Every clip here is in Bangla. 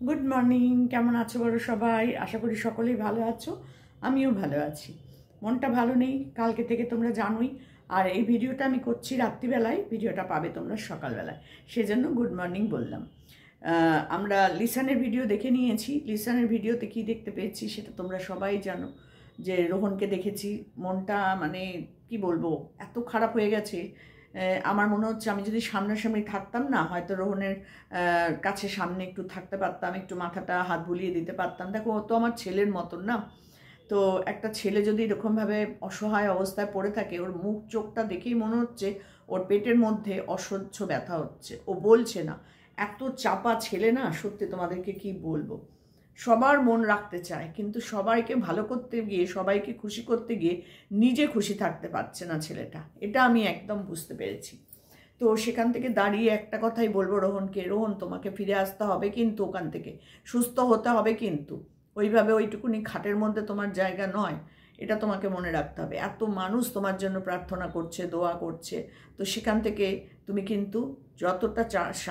Good morning. কেমন আছো বলো সবাই? আশা করি সকলেই ভালো আছো, আমিও ভালো আছি। মনটা ভালো নেই কালকে থেকে, তোমরা জানোই। আর এই ভিডিওটা আমি করছি রাত্রিবেলায়, ভিডিওটা পাবে তোমরা সকালবেলায়, সেজন্য গুড মর্নিং বললাম। আমরা লিসানের ভিডিও দেখে নিয়েছি। লিসানের ভিডিওতে কি দেখতে পেয়েছি সেটা তোমরা সবাই জানো, যে রোহনকে দেখেছি। মনটা মানে কি বলবো, এত খারাপ হয়ে গেছে। আমার মনে হচ্ছে আমি যদি সামনাসামনি থাকতাম না, হয়তো রোহনের কাছে সামনে একটু থাকতে পারতাম, একটু মাথাটা হাত বুলিয়ে দিতে পারতাম। দেখো, ও তো আমার ছেলের মতন না। তো একটা ছেলে যদি এরকমভাবে অসহায় অবস্থায় পড়ে থাকে, ওর মুখ চোখটা দেখেই মনে হচ্ছে ওর পেটের মধ্যে অসহ্য ব্যথা হচ্ছে। ও বলছে না, এত চাপা ছেলে না, সত্যি তোমাদেরকে কি বলবো। সবার মন রাখতে চায়, কিন্তু সবাইকে ভালো করতে গিয়ে, সবাইকে খুশি করতে গিয়ে নিজে খুশি থাকতে পারছে না ছেলেটা। এটা আমি একদম বুঝতে পেরেছি। তো সেখান থেকে দাঁড়িয়ে একটা কথাই বলবো রোহনকে, রোহন তোমাকে ফিরে আসতে হবে কিন্তু, ওখান থেকে সুস্থ হতে হবে কিন্তু। ওইভাবে ওইটুকুনি খাটের মধ্যে তোমার জায়গা নয়, এটা তোমাকে মনে রাখতে হবে। এত মানুষ তোমার জন্য প্রার্থনা করছে, দোয়া করছে। তো সেখান থেকে তুমি কিন্তু যতটা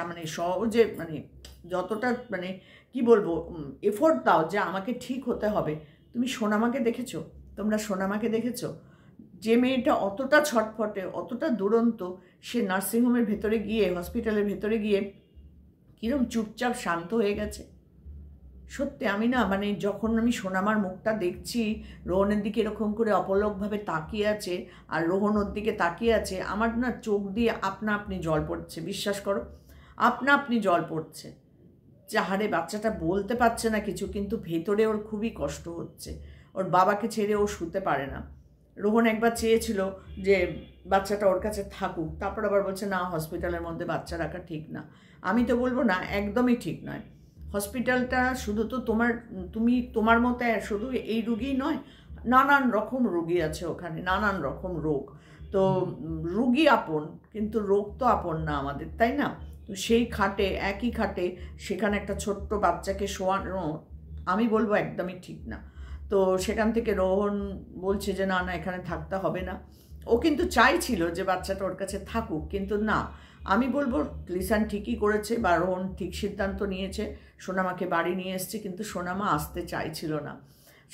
মানে সহজে, মানে যতটা মানে কি বলবো, এফোর্ট দাও যে আমাকে ঠিক হতে হবে। তুমি সোনামাকে দেখেছো? তোমরা সোনামাকে দেখেছো? যে মেয়েটা অতটা ছটফটে, অতটা দুরন্ত, সে নার্সিংহোমের ভেতরে গিয়ে, হসপিটালের ভেতরে গিয়ে কিরম চুপচাপ শান্ত হয়ে গেছে। সত্যি আমি না, মানে যখন আমি সোনামার মুখটা দেখছি, রোহনের দিকে এরকম করে অপলকভাবে তাকিয়ে আছে, আর রোহন ওর দিকে তাকিয়ে আছে, আমার না চোখ দিয়ে আপনা আপনি জল পড়ছে। বিশ্বাস করো, আপনা আপনি জল পড়ছে। যাহারে বাচ্চাটা বলতে পারছে না কিছু, কিন্তু ভেতরে ওর খুবই কষ্ট হচ্ছে। ওর বাবাকে ছেড়ে ও শুতে পারে না। রোহন একবার চেয়েছিল যে বাচ্চাটা ওর কাছে থাকুক, তারপর আবার বলছে না, হসপিটালের মধ্যে বাচ্চা রাখা ঠিক না। আমি তো বলবো না, একদমই ঠিক নয়। হসপিটালটা শুধু তো তোমার মতো শুধু এই রুগী নয়, নানান রকম রুগী আছে ওখানে, নানান রকম রোগ। তো রুগী আপন, কিন্তু রোগ তো আপন না আমাদের, তাই না? তো সেই খাটে, একই খাটে সেখানে একটা ছোট্ট বাচ্চাকে শোয়ানো, আমি বলবো একদমই ঠিক না। তো সেখান থেকে রোহন বলছে যে না না, এখানে থাকতে হবে না। ও কিন্তু চাইছিল যে বাচ্চাটা ওর কাছে থাকুক, কিন্তু না। আমি বলবো লিসান ঠিকই করেছে, বা রোহন ঠিক সিদ্ধান্ত নিয়েছে। সোনামাকে বাড়ি নিয়ে এসছে, কিন্তু সোনামা আসতে চাইছিল না।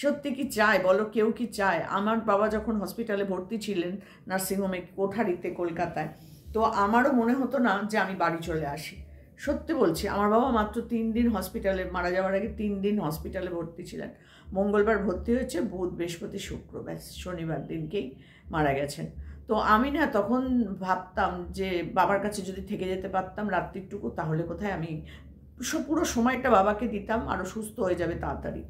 সত্যি কি চায় বলো? কেউ কি চায়? আমার বাবা যখন হসপিটালে ভর্তি ছিলেন, নার্সিংহোমে কোঠারিতে কলকাতায়, তো আমারও মনে হতো না যে আমি বাড়ি চলে আসি। সত্যি বলছি, আমার বাবা মাত্র 3 দিন হসপিটালে, মারা যাওয়ার আগে 3 দিন হসপিটালে ভর্তি ছিলেন। মঙ্গলবার ভর্তি হয়েছে, বুধ বৃহস্পতি শুক্র, ব্যাস শনিবার দিনকেই মারা গেছেন। তো আমি না তখন ভাবতাম যে বাবার কাছে যদি থেকে যেতে পারতাম রাত্রিটুকু, তাহলে কোথায় আমি পুরো সময়টা বাবাকে দিতাম, আরও সুস্থ হয়ে যাবে তাড়াতাড়ি।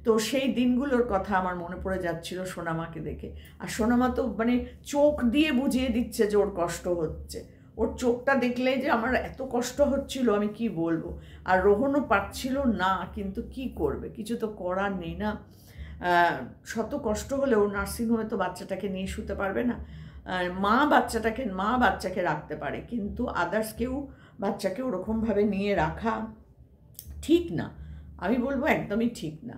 তো সেই দিনগুলোর কথা আমার মনে পড়ে যাচ্ছিল সোনামাকে দেখে। আর সোনামা তো মানে চোখ দিয়ে বুঝিয়ে দিচ্ছে যে ওর কষ্ট হচ্ছে। ওর চোখটা দেখলে যে আমার এত কষ্ট হচ্ছিল, আমি কি বলবো। আর রোহনও পারছিল না, কিন্তু কি করবে, কিছু তো করার নেই না। শত কষ্ট হলেও নার্সিংহোমে তো বাচ্চাটাকে নিয়ে শুতে পারবে না। মা বাচ্চাকে রাখতে পারে, কিন্তু আদার্স কেউ বাচ্চাকে ওরকমভাবে নিয়ে রাখা ঠিক না। আমি বলবো একদমই ঠিক না।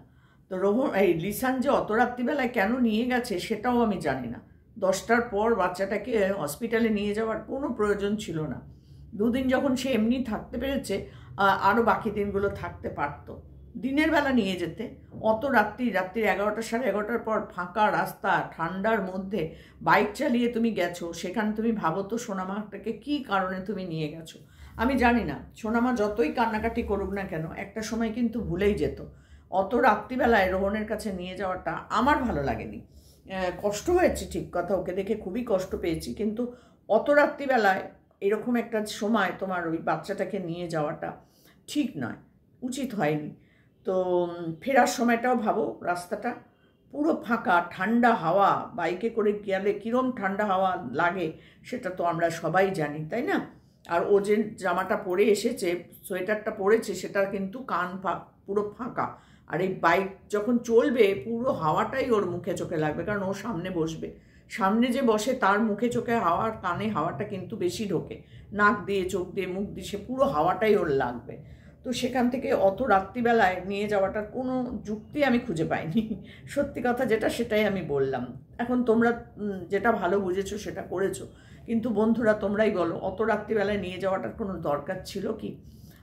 তো এই লিসান যে অত রাত্রিবেলায় কেন নিয়ে গেছে সেটাও আমি জানি না। 10টার পর বাচ্চাটাকে হসপিটালে নিয়ে যাওয়ার কোনো প্রয়োজন ছিল না। 2 দিন যখন সে এমনি থাকতে পেরেছে, আরও বাকি দিনগুলো থাকতে পারতো। দিনের বেলা নিয়ে যেতে। অত রাত্রির 11টা, 11:30 পর ফাঁকা রাস্তা, ঠান্ডার মধ্যে বাইক চালিয়ে তুমি গেছো, সেখানে তুমি ভাবো তো সোনামাটাকে কী কারণে তুমি নিয়ে গেছো। আমি জানি না, সোনামা যতই কান্নাকাটি করুক না কেন, একটা সময় কিন্তু ভুলেই যেত। অত রাত্রিবেলায় রোহনের কাছে নিয়ে যাওয়াটা আমার ভালো লাগেনি। কষ্ট হয়েছে ঠিক কথা, ওকে দেখে খুবই কষ্ট পেয়েছি, কিন্তু অত রাত্রিবেলায় এরকম একটা সময় তোমার ওই বাচ্চাটাকে নিয়ে যাওয়াটা ঠিক নয়, উচিত হয়নি। তো ফেরার সময়টাও ভাবো, রাস্তাটা পুরো ফাঁকা, ঠান্ডা হাওয়া, বাইকে করে গেলে কীরম ঠান্ডা হাওয়া লাগে সেটা তো আমরা সবাই জানি, তাই না? আর ও যে জামাটা পরে এসেছে, সোয়েটারটা পরেছে, সেটা কিন্তু পুরো ফাঁকা। আর এই বাইক যখন চলবে, পুরো হাওয়াটাই ওর মুখে চোখে লাগবে, কারণ ও সামনে বসবে। সামনে যে বসে তার মুখে চোখে হাওয়ার, কানে হাওয়াটা কিন্তু বেশি ঢোকে, নাক দিয়ে, চোখ দিয়ে, মুখ দিয়ে, সে পুরো হাওয়াটাই ওর লাগবে। তো সেখান থেকে অত রাত্রিবেলায় নিয়ে যাওয়াটার কোনো যুক্তি আমি খুঁজে পাইনি। সত্যি কথা যেটা, সেটাই আমি বললাম। এখন তোমরা যেটা ভালো বুঝেছো সেটা করেছো, কিন্তু বন্ধুরা তোমরাই বলো, অত রাত্রিবেলায় নিয়ে যাওয়াটার কোনো দরকার ছিল কি?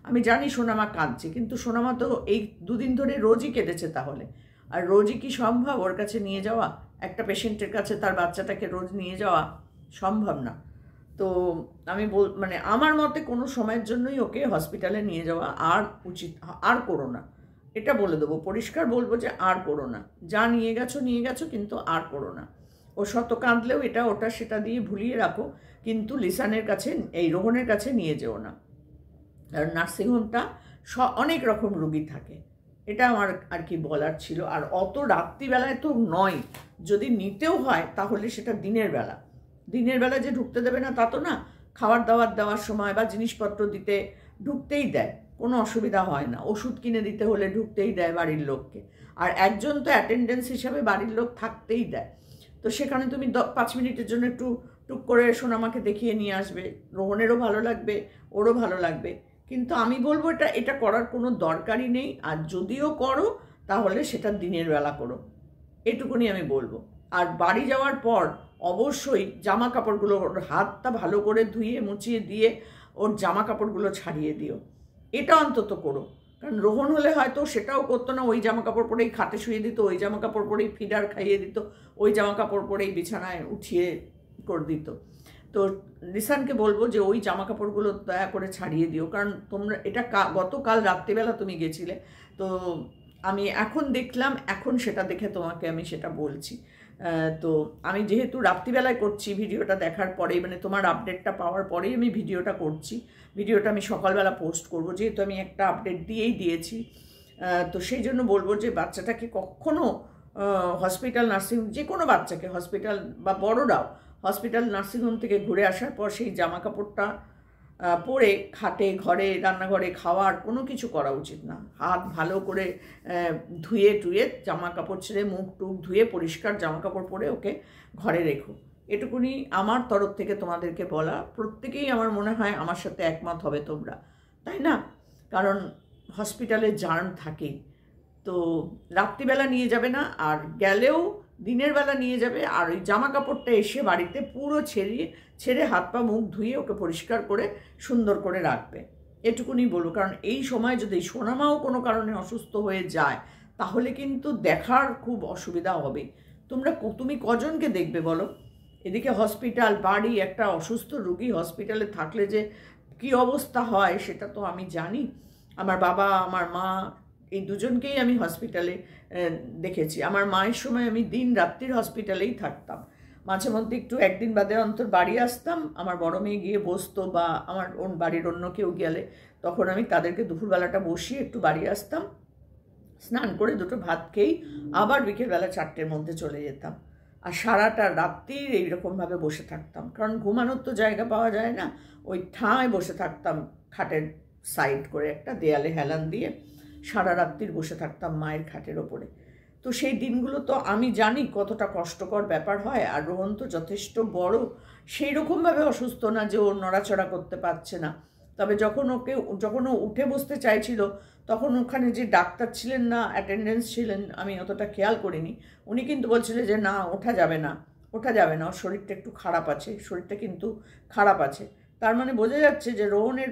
আমি জানি সোনামা কাঁদছে, কিন্তু সোনামা তো এই দুদিন ধরে রোজই কেঁদেছে, তাহলে আর রোজই কি সম্ভব ওর কাছে নিয়ে যাওয়া? একটা পেশেন্টের কাছে তার বাচ্চাটাকে রোজ নিয়ে যাওয়া সম্ভব না। তো আমি মানে আমার মতে কোনো সময়ের জন্যই ওকে হসপিটালে নিয়ে যাওয়া আর উচিত, আর করো না, এটা বলে দেবো, পরিষ্কার বলবো যে আর করো না, যা নিয়ে গেছো কিন্তু আর করো না। ও শত কাঁদলেও এটা ওটা সেটা দিয়ে ভুলিয়ে রাখো, কিন্তু লিসানের কাছে, এই রোহনের কাছে নিয়ে যেও না। আর নার্সিংহোমটা অনেক রকম রুগী থাকে, এটা আমার আর কি বলার ছিল। আর অত রাত্রিবেলায় তো নয়, যদি নিতেও হয় তাহলে সেটা দিনের বেলা। দিনের বেলা যে ঢুকতে দেবে না তা তো না, খাবার দাবার দেওয়ার সময় বা জিনিসপত্র দিতে ঢুকতেই দেয়, কোনো অসুবিধা হয় না। ওষুধ কিনে দিতে হলে ঢুকতেই দেয় বাড়ির লোককে, আর একজন তো অ্যাটেন্ডেন্স হিসাবে বাড়ির লোক থাকতেই দেয়। তো সেখানে তুমি 5 মিনিটের জন্য একটু টুক করে সোনামাকে দেখিয়ে নিয়ে আসবে, রোহনেরও ভালো লাগবে, ওরও ভালো লাগবে। কিন্তু আমি বলবো এটা করার কোনো দরকারই নেই, আর যদিও করো তাহলে সেটা দিনের বেলা করো, এটুকুনি আমি বলবো। আর বাড়ি যাওয়ার পর অবশ্যই জামা কাপড়গুলো, ওর হাতটা ভালো করে ধুয়ে মুছিয়ে দিয়ে ওর জামা কাপড়গুলো ছাড়িয়ে দিও, এটা অন্তত করো। কারণ রোহন হলে হয়তো সেটাও করতো না, ওই জামা কাপড় পরেই খাটে শুয়ে দিত, ওই জামা কাপড় পরেই ফিডার খাইয়ে দিত, ওই জামা কাপড় পরেই বিছানায় উঠিয়ে করে দিত। তো লিসানকে বলবো যে ওই জামা কাপড়গুলো দয়া করে ছাড়িয়ে দিও, কারণ তোমরা এটা গতকাল রাত্রিবেলা তুমি গেছিলে, তো আমি এখন দেখলাম, এখন সেটা দেখে তোমাকে আমি সেটা বলছি। তো আমি যেহেতু রাত্রিবেলায় করছি, ভিডিওটা দেখার পরেই, মানে তোমার আপডেটটা পাওয়ার পরেই আমি ভিডিওটা করছি। ভিডিওটা আমি সকালবেলা পোস্ট করব, যেহেতু আমি একটা আপডেট দিয়েছি। তো সেই জন্য বলবো যে বাচ্চাটাকে কখনো হসপিটাল নার্সিং, যে কোনো বাচ্চাকে হসপিটাল বা বড়রাও হসপিটাল নার্সিংহোম থেকে ঘুরে আসার পর সেই জামা কাপড়টা পরে খাটে, ঘরে, রান্নাঘরে খাওয়ার কোনো কিছু করা উচিত না। হাত ভালো করে ধুয়ে টুয়ে জামা কাপড় ছেড়ে মুখ টুক ধুয়ে পরিষ্কার জামা কাপড় পরে ওকে ঘরে রেখো, এটুকুনি আমার তরফ থেকে তোমাদেরকে বলা। প্রত্যেকেই আমার মনে হয় আমার সাথে একমত হবে তোমরা, তাই না? কারণ হসপিটালে জার্ম থাকেই। তো রাত্রিবেলা নিয়ে যাবে না, আর গেলেও দিনের বেলা নিয়ে যাবে। আর ওই জামা কাপড়টা এসে বাড়িতে পুরো ছেড়ে হাত পা মুখ ধুয়ে ওকে পরিষ্কার করে সুন্দর করে রাখবে, এটুকুনি বলবো। কারণ এই সময় যদি সোনামাও কোনো কারণে অসুস্থ হয়ে যায় তাহলে কিন্তু দেখার খুব অসুবিধা হবে। তুমি কজনকে দেখবে বলো? এদিকে হসপিটাল, বাড়ি, একটা অসুস্থ রুগী হসপিটালে থাকলে যে কি অবস্থা হয় সেটা তো আমি জানি। আমার বাবা, আমার মা, এই দুজনকেই আমি হসপিটালে দেখেছি। আমার মায়ের সময় আমি দিন রাত্রির হসপিটালেই থাকতাম, মাঝে মধ্যে একটু একদিন বাদে অন্তর বাড়ি আসতাম। আমার বড় মেয়ে গিয়ে বসতো, বা আমার বাড়ির অন্য কেউ গেলে তখন আমি তাদেরকে দুপুরবেলাটা বসিয়ে একটু বাড়ি আসতাম, স্নান করে দুটো ভাত খেয়েই আবার বিকেলবেলা 4টের মধ্যে চলে যেতাম। আর সারাটা রাত্রির এইরকমভাবে বসে থাকতাম, কারণ ঘুমানোর তো জায়গা পাওয়া যায় না। ওই ঠাঁয় বসে থাকতাম, খাটের সাইড করে একটা দেয়ালে হেলান দিয়ে সারা রাত্রির বসে থাকতাম মায়ের খাটের ওপরে। তো সেই দিনগুলো তো আমি জানি কতটা কষ্টকর ব্যাপার হয়। আর রোহন তো যথেষ্ট বড়, সেই রকমভাবে অসুস্থ না যে ও নড়াচড়া করতে পারছে না। তবে যখন ও উঠে বসতে চাইছিল তখন ওখানে যে ডাক্তার ছিলেন না, অ্যাটেন্ডেন্স ছিলেন, আমি অতটা খেয়াল করিনি, উনি কিন্তু বলছিলেন যে না, ওঠা যাবে না, ওর শরীরটা একটু খারাপ আছে, শরীরটা কিন্তু খারাপ আছে। তার মানে বোঝা যাচ্ছে যে রোহনের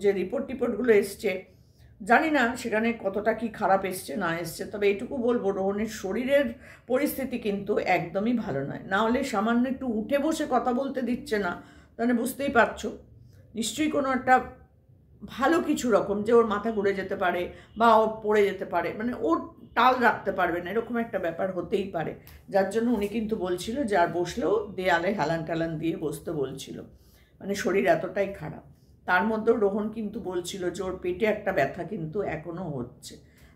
যে রিপোর্টগুলো এসছে, জানি না সেখানে কতটা কি খারাপ এসছে না এসছে, তবে এইটুকু বলবো রোহনের শরীরের পরিস্থিতি কিন্তু একদমই ভালো নয়। না হলে সামান্য একটু উঠে বসে কথা বলতে দিচ্ছে না, তাহলে বুঝতেই পারছো নিশ্চয়ই কোনো একটা ভালো কিছু রকম, যে ওর মাথা ঘুরে যেতে পারে বা ও পড়ে যেতে পারে, মানে ওর টাল রাখতে পারবে না, এরকম একটা ব্যাপার হতেই পারে। যার জন্য উনি কিন্তু বলছিল যে আর বসলেও দেয়ালে হেলান টালান দিয়ে বসতে বলছিল, মানে শরীর এতটাই খারাপ। তার মধ্যেও রোহন কিন্তু বলছিল যে ওর পেটে একটা ব্যথা কিন্তু এখনও হচ্ছে।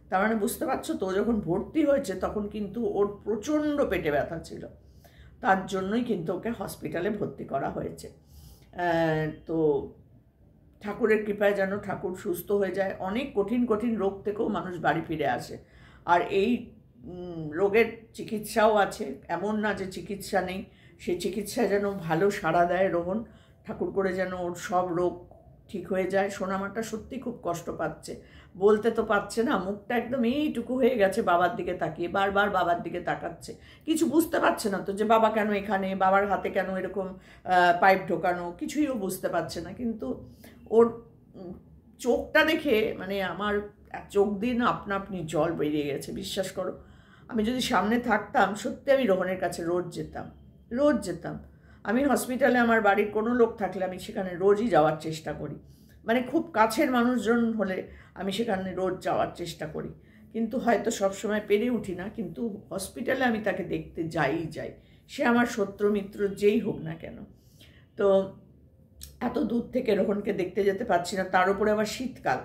তার মানে বুঝতে পারছো তো, যখন ভর্তি হয়েছে তখন কিন্তু ওর প্রচণ্ড পেটে ব্যথা ছিল, তার জন্যই কিন্তু ওকে হসপিটালে ভর্তি করা হয়েছে। তো ঠাকুরের কৃপায় যেন ঠাকুর সুস্থ হয়ে যায়। অনেক কঠিন কঠিন রোগ থেকেও মানুষ বাড়ি ফিরে আসে, আর এই রোগের চিকিৎসাও আছে, এমন না যে চিকিৎসা নেই। সেই চিকিৎসা যেন ভালো সাড়া দেয় রোহন, ঠাকুর করে যেন ওর সব রোগ ঠিক হয়ে যায়। সোনামাটা সত্যি খুব কষ্ট পাচ্ছে, বলতে তো পারছে না, মুখটা একদম এইটুকু হয়ে গেছে বাবার দিকে তাকিয়ে, বারবার বাবার দিকে তাকাচ্ছে। কিছু বুঝতে পারছে না তো যে বাবা কেন এখানে, বাবার হাতে কেন এরকম পাইপ ঢোকানো, কিছুই ও বুঝতে পারছে না। কিন্তু ওর চোখটা দেখে মানে আমার চোখ দিয়ে না আপনি জল বেরিয়ে গেছে, বিশ্বাস করো। আমি যদি সামনে থাকতাম সত্যি আমি রোহনের কাছে রোজ যেতাম। আমি হসপিটালে আমার বাড়ির কোনো লোক থাকলে আমি সেখানে রোজই যাওয়ার চেষ্টা করি, মানে খুব কাছের মানুষজন হলে আমি সেখানে রোজ যাওয়ার চেষ্টা করি, কিন্তু হয়তো সবসময় পেরে উঠি না। কিন্তু হসপিটালে আমি তাকে দেখতে যাই, সে আমার শত্রু মিত্র যেই হোক না কেন। তো এত দূর থেকে রোহনকে দেখতে যেতে পারছি না, তার উপরে আবার শীতকাল,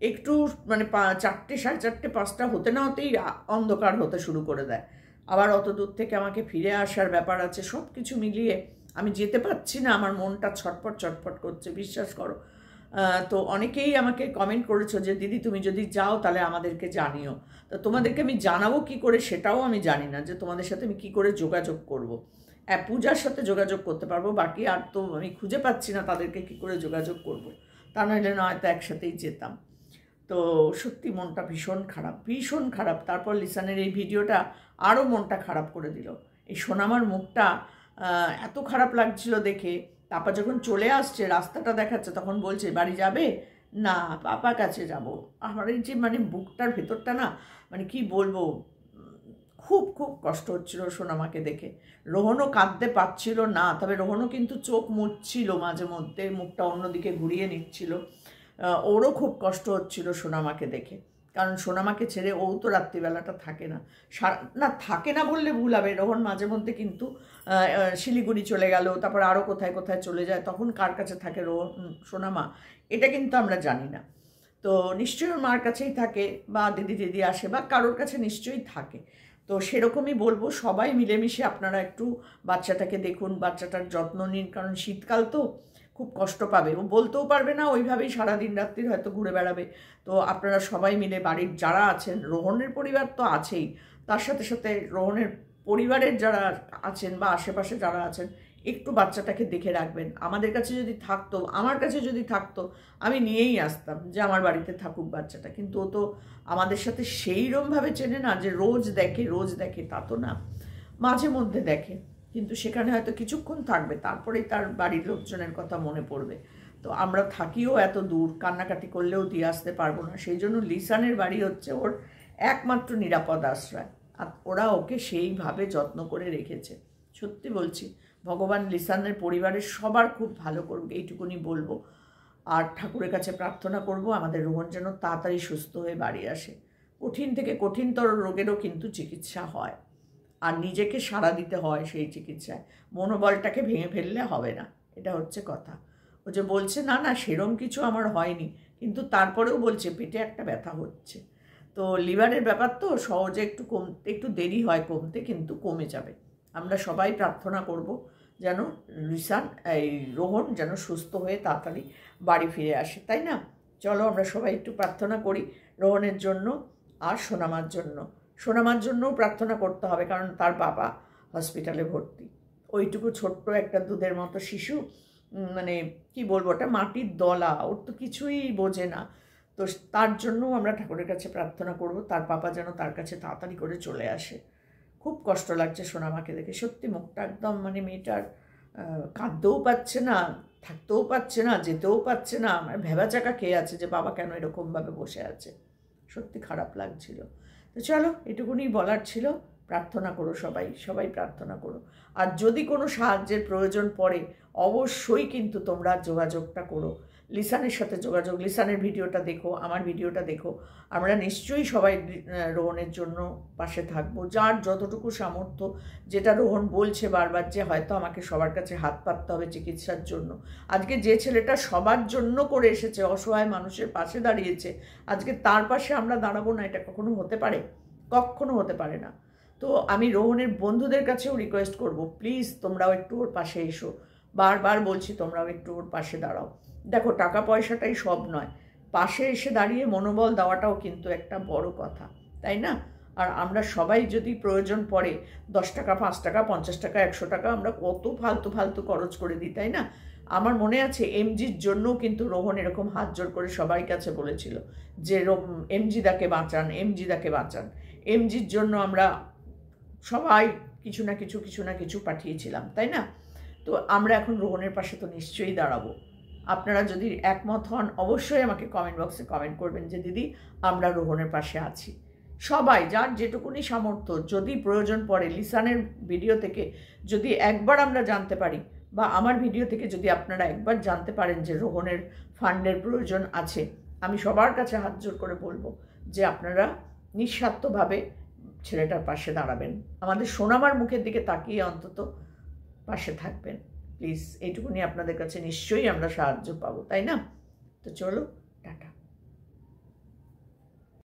একটু মানে 4টে, 4:30, 5টা হতে না হতেই অন্ধকার হতে শুরু করে দেয়। আবার অত দূর থেকে আমাকে ফিরে আসার ব্যাপার আছে, সব কিছু মিলিয়ে আমি যেতে পারছি না, আমার মনটা ছটফট করছে, বিশ্বাস করো। তো অনেকেই আমাকে কমেন্ট করেছো যে দিদি তুমি যদি যাও তাহলে আমাদেরকে জানিও। তো তোমাদেরকে আমি জানাবো কি করে সেটাও আমি জানি না, যে তোমাদের সাথে আমি কি করে যোগাযোগ করব। পূজার সাথে যোগাযোগ করতে পারবো, বাকি আর তো আমি খুঁজে পাচ্ছি না তাদেরকে কি করে যোগাযোগ করব। তা নইলে হয়তো একসাথেই যেতাম। তো সত্যি মনটা ভীষণ খারাপ। তারপর লিসানের এই ভিডিওটা আরও মনটা খারাপ করে দিল। এই সোনামার মুখটা এত খারাপ লাগছিল দেখে। তারপর যখন চলে আসছে, রাস্তাটা দেখাচ্ছে, তখন বলছে বাড়ি যাবে না, পাপা কাছে যাব। আমার এই যে মানে বুকটার ভেতরটা না, মানে কি বলবো, খুব কষ্ট হচ্ছিল সোনামাকে দেখে। রোহনও কাঁদতে পারছিল না, তবে রোহনও কিন্তু চোখ মুছছিল মাঝে মধ্যে, মুখটা অন্যদিকে ঘুরিয়ে নিচ্ছিল। ওরও খুব কষ্ট হচ্ছিল সোনামাকে দেখে, কারণ সোনামাকে ছেড়ে ও তো রাত্রিবেলাটা থাকে না বললে ভুল হবে। রোহন মাঝে মধ্যে কিন্তু শিলিগুড়ি চলে গেল, তারপর আরও কোথায় চলে যায়, তখন কার কাছে থাকে সোনামা এটা কিন্তু আমরা জানি না। তো নিশ্চয়ই ওর মার কাছেই থাকে, বা দিদি আসে, বা কারোর কাছে নিশ্চয়ই থাকে। তো সেরকমই বলবো, সবাই মিলেমিশে আপনারা একটু বাচ্চাটাকে দেখুন, বাচ্চাটার যত্ন নিন, কারণ শীতকাল তো খুব কষ্ট পাবে, ও বলতেও পারবে না, ওইভাবেই সারাদিন রাত্রি হয়তো ঘুরে বেড়াবে। তো আপনারা সবাই মিলে বাড়ির যারা আছেন, রোহনের পরিবার তো আছেই, তার সাথে সাথে রোহনের পরিবারের যারা আছেন বা আশেপাশে যারা আছেন, একটু বাচ্চাটাকে দেখে রাখবেন। আমাদের কাছে যদি থাকতো, আমার কাছে যদি থাকতো, আমি নিয়েই আসতাম যে আমার বাড়িতে থাকুক বাচ্চাটা, কিন্তু ও তো আমাদের সাথে সেইরকমভাবে চেনে না যে রোজ দেখে, তা তো না, মাঝে মধ্যে দেখে, কিন্তু সেখানে হয়তো কিছুক্ষণ থাকবে, তারপরেই তার বাড়ির লোকজনের কথা মনে পড়বে। তো আমরা থাকিও এত দূর, কান্নাকাটি করলেও দিয়ে আসতে পারবো না, সেই জন্য লিসানের বাড়ি হচ্ছে ওর একমাত্র নিরাপদ আশ্রয়, আর ওরা ওকে সেইভাবে যত্ন করে রেখেছে। সত্যি বলছি, ভগবান লিসানের পরিবারের সবার খুব ভালো করুক, এইটুকুনি বলবো। আর ঠাকুরের কাছে প্রার্থনা করব আমাদের রোহন যেন তাড়াতাড়ি সুস্থ হয়ে বাড়ি আসে। কঠিন থেকে কঠিনতর রোগেরও কিন্তু চিকিৎসা হয়, আর নিজেকে সাড়া দিতে হয় সেই চিকিৎসায়, মনোবলটাকে ভেঙে ফেললে হবে না, এটা হচ্ছে কথা। ও যে বলছে না সেরম কিছু আমার হয়নি, কিন্তু তারপরেও বলছে পেটে একটা ব্যথা হচ্ছে। তো লিভারের ব্যাপার তো সহজে একটু দেরি হয় কমতে, কিন্তু কমে যাবে। আমরা সবাই প্রার্থনা করব যেন রোহন যেন সুস্থ হয়ে তাড়াতাড়ি বাড়ি ফিরে আসে, তাই না? চলো আমরা সবাই একটু প্রার্থনা করি রোহনের জন্য, আর সোনামার জন্যও প্রার্থনা করতে হবে, কারণ তার বাবা হসপিটালে ভর্তি। ওইটুকু ছোট্ট একটা দুধের মতো শিশু, মানে কি বলবো, ওটা মাটির দলা, ওর তো কিছুই বোঝে না। তো তার জন্য আমরা ঠাকুরের কাছে প্রার্থনা করব, তার বাবা যেন তার কাছে তাড়াতাড়ি করে চলে আসে। খুব কষ্ট লাগছে সোনামাকে দেখে, সত্যি মুখটা একদম মানে মেয়েটার কাঁদতেও পাচ্ছে না, থাকতেও পাচ্ছে না, যেতেও পাচ্ছে না, ভেবাচাকা খেয়ে আছে যে বাবা কেন এরকমভাবে বসে আছে। সত্যি খারাপ লাগছিল। তো চলো, এটুকুনি বলার ছিল। প্রার্থনা করো সবাই প্রার্থনা করো। আর যদি কোনো সাহায্যের প্রয়োজন পড়ে অবশ্যই কিন্তু তোমরা যোগাযোগটা করো, লিসানের সাথে লিসানের ভিডিওটা দেখো, আমার ভিডিওটা দেখো। আমরা নিশ্চয়ই সবাই রোহনের জন্য পাশে থাকবো, যার যতটুকু সামর্থ্য। যেটা রোহন বলছে বারবার যে হয়তো আমাকে সবার কাছে হাত পাততে হবে চিকিৎসার জন্য, আজকে যে ছেলেটা সবার জন্য করে এসেছে, অসহায় মানুষের পাশে দাঁড়িয়েছে, আজকে তার পাশে আমরা দাঁড়াবো না, এটা কখনো হতে পারে? কখনো হতে পারে না। তো আমি রোহনের বন্ধুদের কাছেও রিকোয়েস্ট করব, প্লিজ তোমরাও একটু ওর পাশে এসো, বারবার বলছি তোমরাও একটু ওর পাশে দাঁড়াও। দেখো, টাকা পয়সাটাই সব নয়, পাশে এসে দাঁড়িয়ে মনোবল দেওয়াটাও কিন্তু একটা বড় কথা, তাই না? আর আমরা সবাই যদি প্রয়োজন পড়ে 10 টাকা, 5 টাকা, 50 টাকা, 100 টাকা আমরা কত ফালতু খরচ করে দিই, তাই না? আমার মনে আছে এমজির জন্যও কিন্তু রোহন এরকম হাত জোর করে সবার কাছে বলেছিল যে এমজিদাকে বাঁচান, এমজির জন্য আমরা সবাই কিছু না কিছু পাঠিয়েছিলাম, তাই না? তো আমরা এখন রোহনের পাশে তো নিশ্চয়ই দাঁড়াবো। আপনারা যদি একমত হন অবশ্যই আমাকে কমেন্ট বক্সে কমেন্ট করবেন যে দিদি আমরা রোহনের পাশে আছি। সবাই যার যেটুকুনি সামর্থ্য, যদি প্রয়োজন পড়ে লিসানের ভিডিও থেকে যদি একবার আমরা জানতে পারি, বা আমার ভিডিও থেকে যদি আপনারা একবার জানতে পারেন যে রোহনের ফান্ডের প্রয়োজন আছে, আমি সবার কাছে হাত জোর করে বলবো যে আপনারা নিঃস্বার্থভাবে ছেলেটার পাশে দাঁড়াবেন, আমাদের সোনামার মুখের দিকে তাকিয়ে অন্তত পাশে থাকবেন প্লিজ। এইটুকুনি আপনাদের কাছে নিশ্চয়ই আমরা সাহায্য পাবো, তাই না? তো চলো, টাটা।